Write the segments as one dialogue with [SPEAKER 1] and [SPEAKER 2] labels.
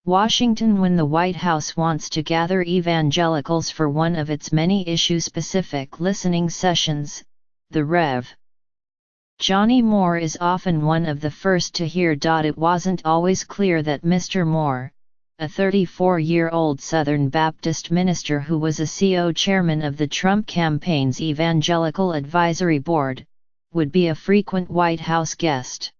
[SPEAKER 1] Washington. When the White House wants to gather evangelicals for one of its many issue-specific listening sessions, the Rev. Johnny Moore is often one of the first to hear. It wasn't always clear that Mr. Moore, a 34-year-old Southern Baptist minister who was a co-chairman of the Trump campaign's Evangelical Advisory Board, would be a frequent White House guest.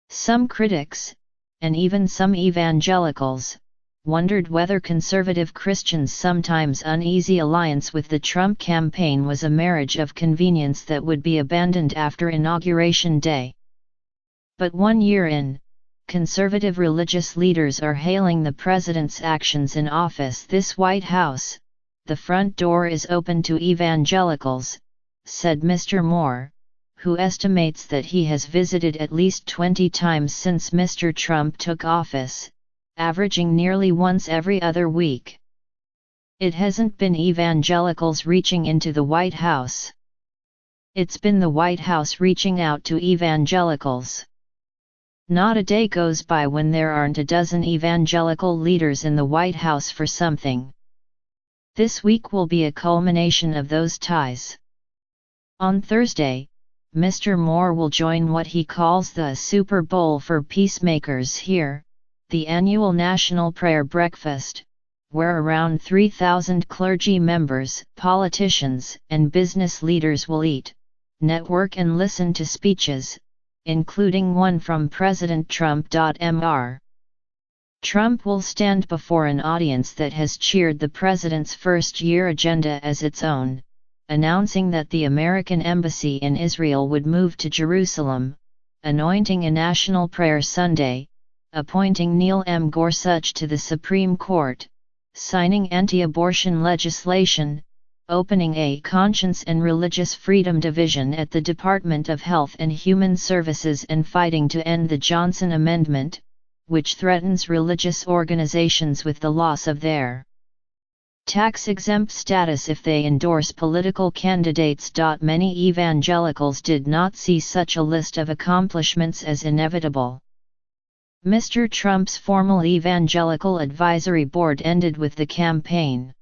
[SPEAKER 1] Some critics, and even some evangelicals, wondered whether conservative Christians' sometimes uneasy alliance with the Trump campaign was a marriage of convenience that would be abandoned after Inauguration Day. But 1 year in, conservative religious leaders are hailing the president's actions in office. This White House, the front door is open to evangelicals, said Mr. Moore, who estimates that he has visited at least 20 times since Mr. Trump took office, averaging nearly once every other week. It hasn't been evangelicals reaching into the White House. It's been the White House reaching out to evangelicals. Not a day goes by when there aren't a dozen evangelical leaders in the White House for something. This week will be a culmination of those ties. On Thursday, Mr. Moore will join what he calls the Super Bowl for Peacemakers here, the annual National Prayer Breakfast, where around 3,000 clergy members, politicians, and business leaders will eat, network and listen to speeches, including one from President Trump. Mr. Trump will stand before an audience that has cheered the president's first-year agenda as its own, announcing that the American embassy in Israel would move to Jerusalem, anointing a National Prayer Sunday, appointing Neil M. Gorsuch to the Supreme Court, signing anti-abortion legislation, opening a Conscience and Religious Freedom Division at the Department of Health and Human Services, and fighting to end the Johnson Amendment, which threatens religious organizations with the loss of their tax-exempt status if they endorse political candidates. Many evangelicals did not see such a list of accomplishments as inevitable. Mr. Trump's formal Evangelical Advisory Board ended with the campaign.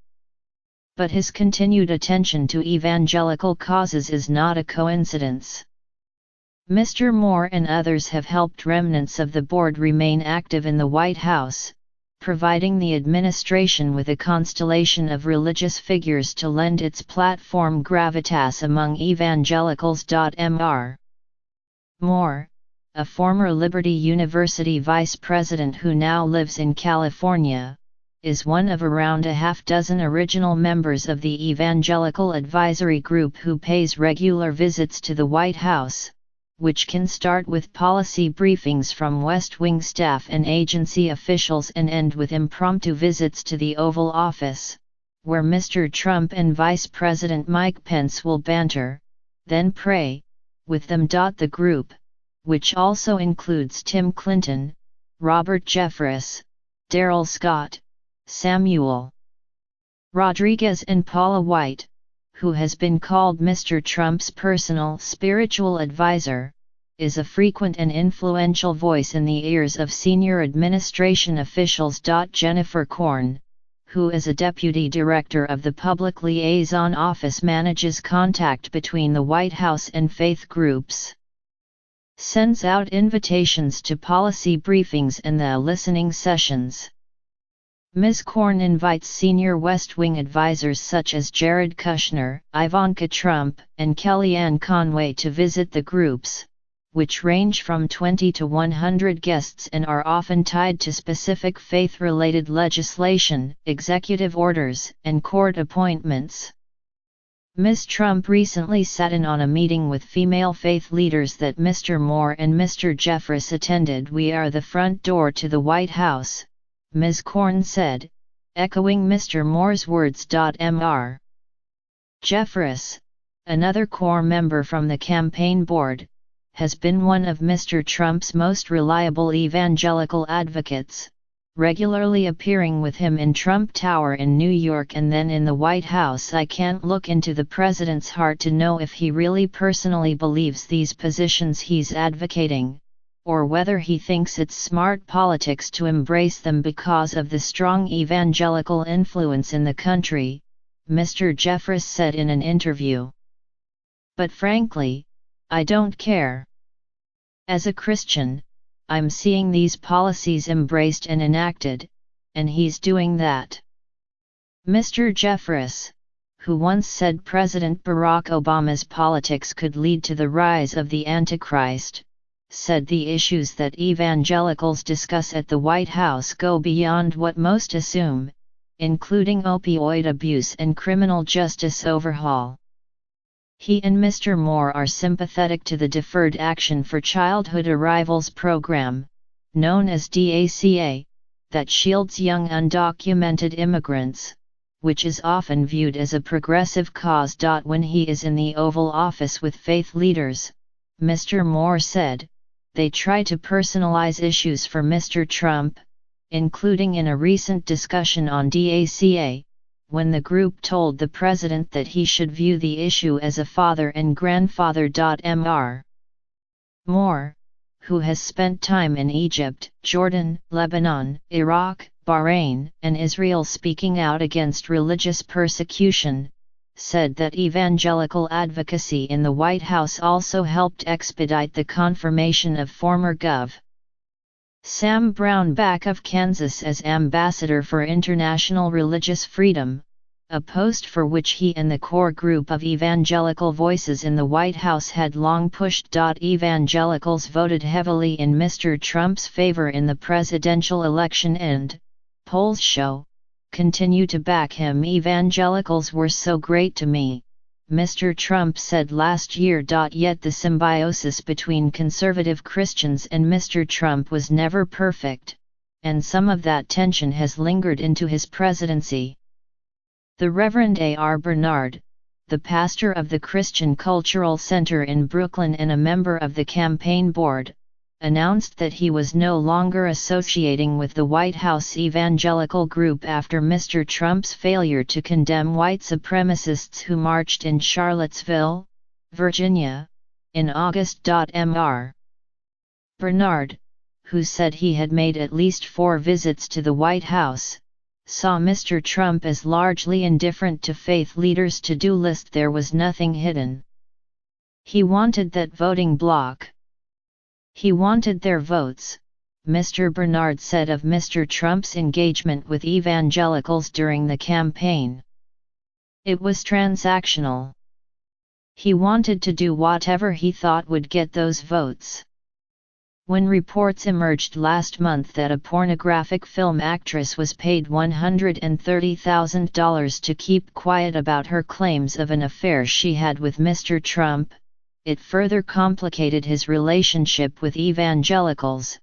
[SPEAKER 1] But his continued attention to evangelical causes is not a coincidence. Mr. Moore and others have helped remnants of the board remain active in the White House, providing the administration with a constellation of religious figures to lend its platform gravitas among evangelicals. Mr. Moore, a former Liberty University vice president who now lives in California, is one of around a half-dozen original members of the Evangelical Advisory Group who pays regular visits to the White House, which can start with policy briefings from West Wing staff and agency officials and end with impromptu visits to the Oval Office, where Mr. Trump and Vice President Mike Pence will banter, then pray, with them. The group, which also includes Tim Clinton, Robert Jeffress, Darrell Scott, Samuel Rodriguez and Paula White, who has been called Mr. Trump's personal spiritual advisor, is a frequent and influential voice in the ears of senior administration officials. Jennifer Korn, who as a deputy director of the Public Liaison Office manages contact between the White House and faith groups, sends out invitations to policy briefings and the listening sessions. Ms. Korn invites senior West Wing advisors such as Jared Kushner, Ivanka Trump, and Kellyanne Conway to visit the groups, which range from 20 to 100 guests and are often tied to specific faith-related legislation, executive orders, and court appointments. Ms. Trump recently sat in on a meeting with female faith leaders that Mr. Moore and Mr. Jeffress attended. "We are the front door to the White House," Ms. Korn said, echoing Mr. Moore's words. Mr. Jeffress, another core member from the campaign board, has been one of Mr. Trump's most reliable evangelical advocates, regularly appearing with him in Trump Tower in New York and then in the White House. "I can't look into the president's heart to know if he really personally believes these positions he's advocating," or whether he thinks it's smart politics to embrace them because of the strong evangelical influence in the country, Mr. Jeffress said in an interview. But frankly, I don't care. As a Christian, I'm seeing these policies embraced and enacted, and he's doing that. Mr. Jeffress, who once said President Barack Obama's politics could lead to the rise of the Antichrist, said the issues that evangelicals discuss at the White House go beyond what most assume, including opioid abuse and criminal justice overhaul. He and Mr. Moore are sympathetic to the Deferred Action for Childhood Arrivals program, known as DACA, that shields young undocumented immigrants, which is often viewed as a progressive cause. When he is in the Oval Office with faith leaders, Mr. Moore said, they try to personalize issues for Mr. Trump, including in a recent discussion on DACA, when the group told the president that he should view the issue as a father and grandfather. Mr. Moore, who has spent time in Egypt, Jordan, Lebanon, Iraq, Bahrain, and Israel speaking out against religious persecution, said that evangelical advocacy in the White House also helped expedite the confirmation of former Gov. Sam Brownback of Kansas as Ambassador for International Religious Freedom, a post for which he and the core group of evangelical voices in the White House had long pushed. Evangelicals voted heavily in Mr. Trump's favor in the presidential election and, polls show, continue to back him. Evangelicals were so great to me, Mr. Trump said last year. Yet the symbiosis between conservative Christians and Mr. Trump was never perfect, and some of that tension has lingered into his presidency. The Reverend A.R. Bernard, the pastor of the Christian Cultural Center in Brooklyn and a member of the campaign board, announced that he was no longer associating with the White House evangelical group after Mr. Trump's failure to condemn white supremacists who marched in Charlottesville, Virginia, in August. Mr. Bernard, who said he had made at least 4 visits to the White House, saw Mr. Trump as largely indifferent to faith leaders' to-do list. There was nothing hidden. He wanted that voting bloc. He wanted their votes, Mr. Bernard said of Mr. Trump's engagement with evangelicals during the campaign. It was transactional. He wanted to do whatever he thought would get those votes. When reports emerged last month that a pornographic film actress was paid $130,000 to keep quiet about her claims of an affair she had with Mr. Trump, it further complicated his relationship with evangelicals,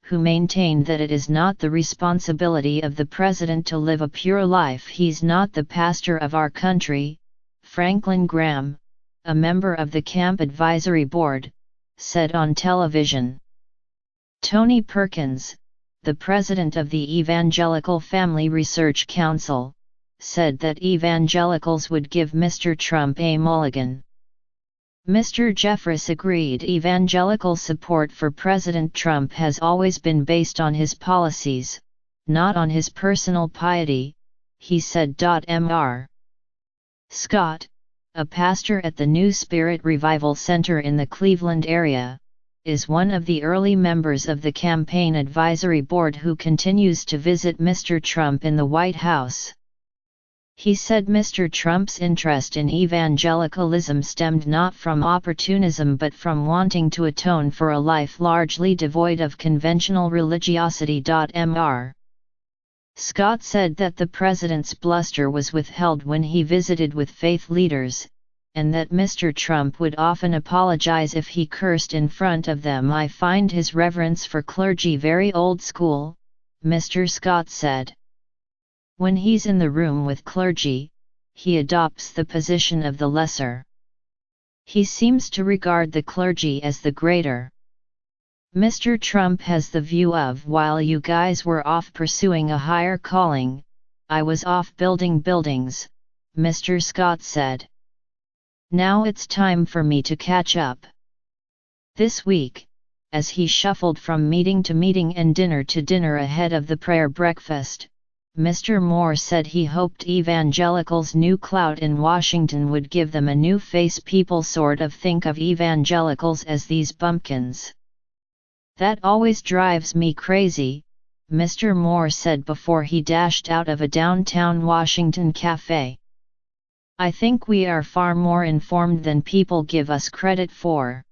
[SPEAKER 1] who maintained that it is not the responsibility of the president to live a pure life. He's not the pastor of our country, Franklin Graham, a member of the Camp Advisory Board, said on television. Tony Perkins, the president of the Evangelical Family Research Council, said that evangelicals would give Mr. Trump a mulligan. Mr. Jeffress agreed evangelical support for President Trump has always been based on his policies, not on his personal piety, he said. Mr. Scott, a pastor at the New Spirit Revival Center in the Cleveland area, is one of the early members of the campaign advisory board who continues to visit Mr. Trump in the White House. He said Mr. Trump's interest in evangelicalism stemmed not from opportunism but from wanting to atone for a life largely devoid of conventional religiosity. Mr. Scott said that the president's bluster was withheld when he visited with faith leaders, and that Mr. Trump would often apologize if he cursed in front of them. I find his reverence for clergy very old school, Mr. Scott said. When he's in the room with clergy, he adopts the position of the lesser. He seems to regard the clergy as the greater. Mr. Trump has the view of, while you guys were off pursuing a higher calling, I was off building buildings, Mr. Scott said. Now it's time for me to catch up. This week, as he shuffled from meeting to meeting and dinner to dinner ahead of the prayer breakfast. Mr. Moore said he hoped Evangelicals' new clout in Washington would give them a new face. People sort of think of Evangelicals as these bumpkins. That always drives me crazy, Mr. Moore said before he dashed out of a downtown Washington cafe. I think we are far more informed than people give us credit for.